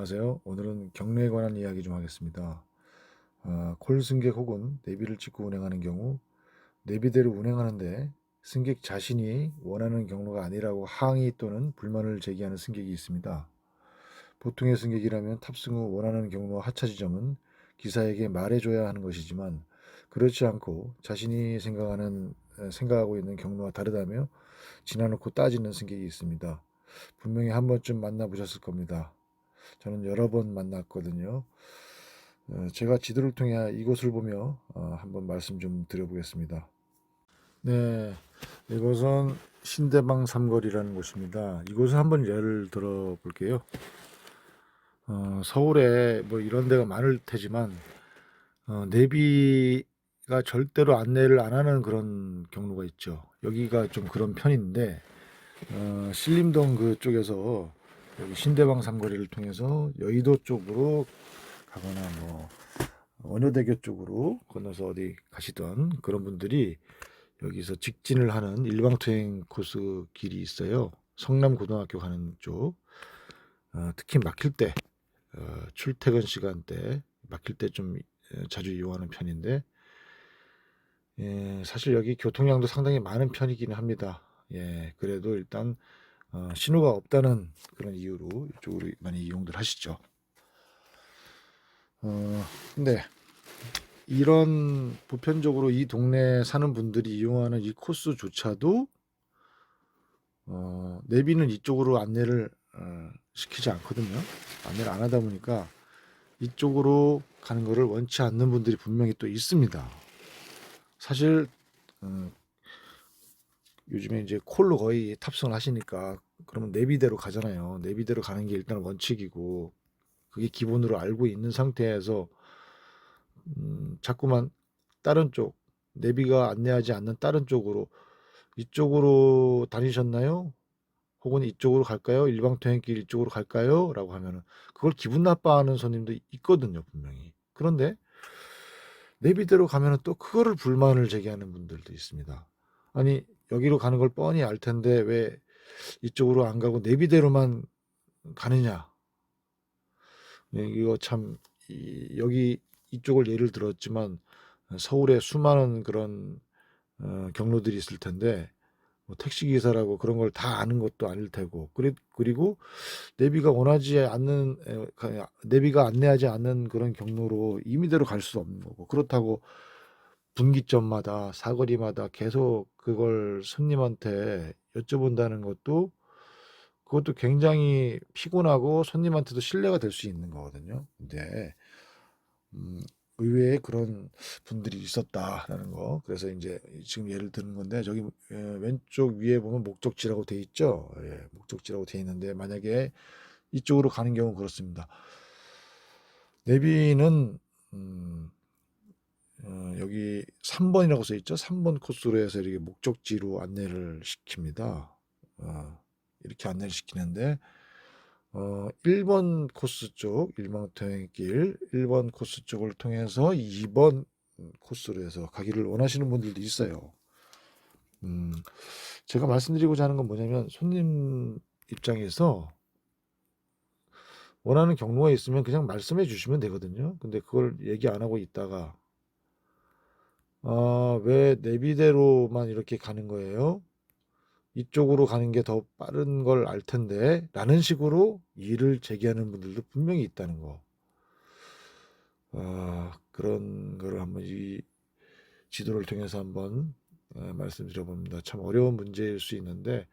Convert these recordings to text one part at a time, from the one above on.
안녕하세요. 오늘은 경로에 관한 이야기 좀 하겠습니다. 콜 승객 혹은 내비를 찍고 운행하는 경우 내비대로 운행하는데 승객 자신이 원하는 경로가 아니라고 항의 또는 불만을 제기하는 승객이 있습니다. 보통의 승객이라면 탑승 후 원하는 경로와 하차 지점은 기사에게 말해줘야 하는 것이지만 그렇지 않고 자신이 생각하고 있는 경로와 다르다며 지나놓고 따지는 승객이 있습니다. 분명히 한 번쯤 만나보셨을 겁니다. 저는 여러 번 만났거든요. 제가 지도를 통해 이곳을 보며 한번 말씀 좀 드려보겠습니다. 네, 이곳은 신대방 삼거리라는 곳입니다. 이곳을 한번 예를 들어 볼게요. 서울에 뭐 이런 데가 많을 테지만 내비가 절대로 안내를 안 하는 그런 경로가 있죠. 여기가 좀 그런 편인데 신림동 그쪽에서 여기 신대방 삼거리를 통해서 여의도 쪽으로 가거나 뭐 원효대교 쪽으로 건너서 어디 가시던 그런 분들이 여기서 직진을 하는 일방투행 코스 길이 있어요. 성남고등학교 가는 쪽. 특히 막힐 때 출퇴근 시간대 막힐 때 좀 자주 이용하는 편인데 사실 여기 교통량도 상당히 많은 편이기는 합니다. 그래도 일단 신호가 없다는 그런 이유로 이쪽으로 많이 이용들 하시죠. 근데 이런 보편적으로 이 동네에 사는 분들이 이용하는 이 코스조차도 내비는 이쪽으로 안내를 시키지 않거든요. 안내를 안 하다 보니까 이쪽으로 가는 거를 원치 않는 분들이 분명히 또 있습니다. 사실 요즘에 이제 콜로 거의 탑승을 하시니까 그러면 내비대로 가잖아요. 내비대로 가는 게 일단 원칙이고 그게 기본으로 알고 있는 상태에서 자꾸만 다른 쪽 내비가 안내하지 않는 다른 쪽으로 이쪽으로 다니셨나요? 혹은 이쪽으로 갈까요? 일방통행길 이쪽으로 갈까요? 라고 하면은 그걸 기분 나빠하는 손님도 있거든요, 분명히. 그런데 내비대로 가면은 또 그거를 불만을 제기하는 분들도 있습니다. 아니, 여기로 가는 걸 뻔히 알 텐데 왜 이쪽으로 안 가고 내비대로만 가느냐? 이거 참 여기 이쪽을 예를 들었지만 서울에 수많은 그런 경로들이 있을 텐데 뭐 택시 기사라고 그런 걸 다 아는 것도 아닐 테고 그리고 내비가 원하지 않는 내비가 안내하지 않는 그런 경로로 임의대로 갈 수 없는 거고 그렇다고 분기점마다 사거리마다 계속 그걸 손님한테 여쭤본다는 것도 그것도 굉장히 피곤하고 손님한테도 신뢰가 될 수 있는 거거든요. 근데 음, 의외에 그런 분들이 있었다라는 거. 그래서 이제 지금 예를 드는 건데 저기 왼쪽 위에 보면 목적지라고 돼 있죠. 목적지라고 돼 있는데 만약에 이쪽으로 가는 경우 그렇습니다. 내비는 음, 여기 3번이라고 써 있죠. 3번 코스로 해서 이렇게 목적지로 안내를 시킵니다. 이렇게 안내를 시키는데 1번 코스 쪽 일망통행길 1번 코스 쪽을 통해서 2번 코스로 해서 가기를 원하시는 분들도 있어요. 제가 말씀드리고자 하는 건 뭐냐면 손님 입장에서 원하는 경로가 있으면 그냥 말씀해 주시면 되거든요. 근데 그걸 얘기 안 하고 있다가 왜 내비대로만 이렇게 가는 거예요? 이쪽으로 가는 게 더 빠른 걸 알 텐데 라는 식으로 이의를 제기하는 분들도 분명히 있다는 거. 그런 거를 한번 이 지도를 통해서 한번 말씀드려 봅니다. 참 어려운 문제일 수 있는데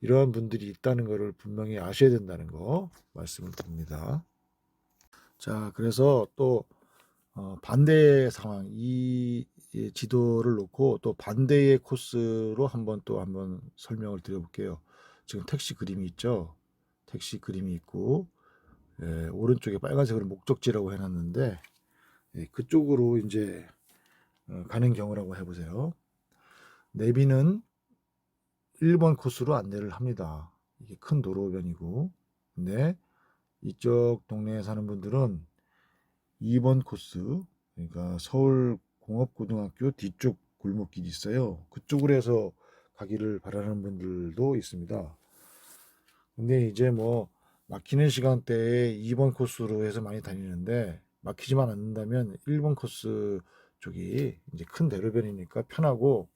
이러한 분들이 있다는 것을 분명히 아셔야 된다는 거 말씀을 드립니다. 자, 그래서 또 반대의 상황, 이 지도를 놓고 또 반대의 코스로 한번 설명을 드려볼게요. 지금 택시 그림이 있죠. 택시 그림이 있고 오른쪽에 빨간색으로 목적지라고 해놨는데 그쪽으로 이제 가는 경우라고 해보세요. 내비는 1번 코스로 안내를 합니다. 이게 큰 도로변이고 근데 이쪽 동네에 사는 분들은 2번 코스 그러니까 서울공업고등학교 뒤쪽 골목길이 있어요. 그쪽으로 해서 가기를 바라는 분들도 있습니다. 근데 이제 뭐 막히는 시간대에 2번 코스로 해서 많이 다니는데 막히지만 않는다면 1번 코스 쪽이 이제 큰 대로변이니까 편하고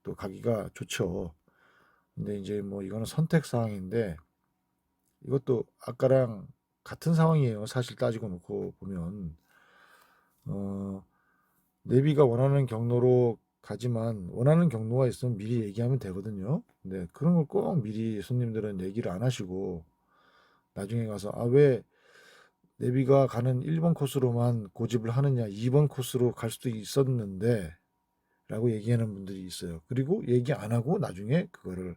또 가기가 좋죠. 근데 이제 뭐 이거는 선택 사항인데 이것도 아까랑 같은 상황이에요. 사실 따지고 놓고 보면 어, 내비가 원하는 경로로 가지만 원하는 경로가 있으면 미리 얘기하면 되거든요. 근데 그런 걸 꼭 미리 손님들은 얘기를 안 하시고 나중에 가서 아, 왜 내비가 가는 1번 코스로만 고집을 하느냐, 2번 코스로 갈 수도 있었는데 라고 얘기하는 분들이 있어요. 그리고 얘기 안 하고 나중에 그거를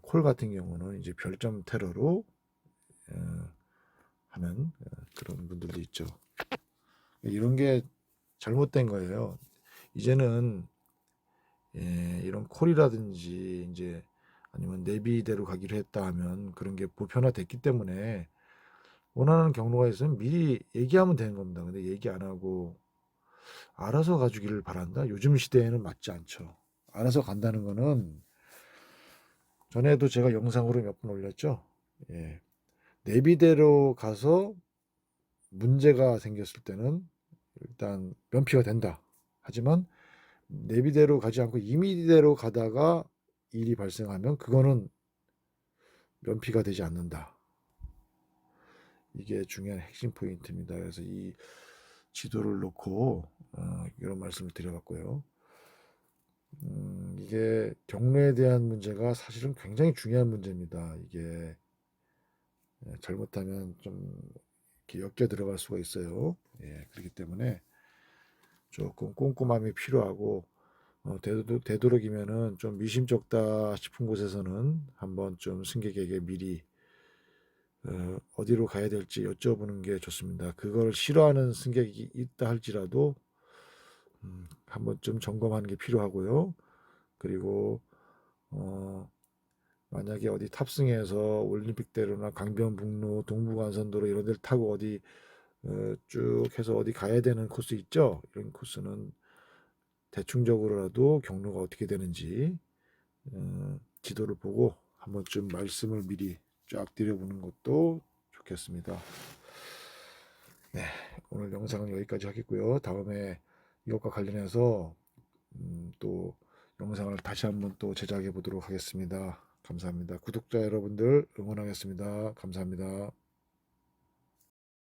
콜 같은 경우는 이제 별점 테러로 어, 하는 그런 분들도 있죠. 이런 게 잘못된 거예요. 이제는 이런 콜이라든지 이제 아니면 내비대로 가기로 했다 하면 그런 게 보편화됐기 때문에 원하는 경로가 있으면 미리 얘기하면 되는 겁니다. 근데 얘기 안 하고 알아서 가주기를 바란다. 요즘 시대에는 맞지 않죠. 알아서 간다는 거는 전에도 제가 영상으로 몇 번 올렸죠. 예. 내비대로 가서 문제가 생겼을 때는 일단 면피가 된다. 하지만 내비대로 가지 않고 임의대로 가다가 일이 발생하면 그거는 면피가 되지 않는다. 이게 중요한 핵심 포인트입니다. 그래서 이 지도를 놓고 이런 말씀을 드려봤고요. 이게 경로에 대한 문제가 사실은 굉장히 중요한 문제입니다. 이게 잘못하면 좀 이렇게 엮여 들어갈 수가 있어요. 예, 그렇기 때문에 조금 꼼꼼함이 필요하고 되도록이면은 좀 미심쩍다 싶은 곳에서는 한번 좀 승객에게 미리 어디로 가야 될지 여쭤보는 게 좋습니다. 그걸 싫어하는 승객이 있다 할지라도 한번 좀 점검하는 게 필요하고요. 그리고 어, 만약에 어디 탑승해서 올림픽대로나 강변북로, 동부간선도로 이런 데를 타고 어디 쭉 해서 어디 가야 되는 코스 있죠? 이런 코스는 대충적으로라도 경로가 어떻게 되는지 지도를 보고 한 번쯤 말씀을 미리 쫙 드려보는 것도 좋겠습니다. 네, 오늘 영상은 여기까지 하겠고요. 다음에 이것과 관련해서 또 영상을 다시 한번 또 제작해 보도록 하겠습니다. 감사합니다. 구독자 여러분들 응원하겠습니다. 감사합니다.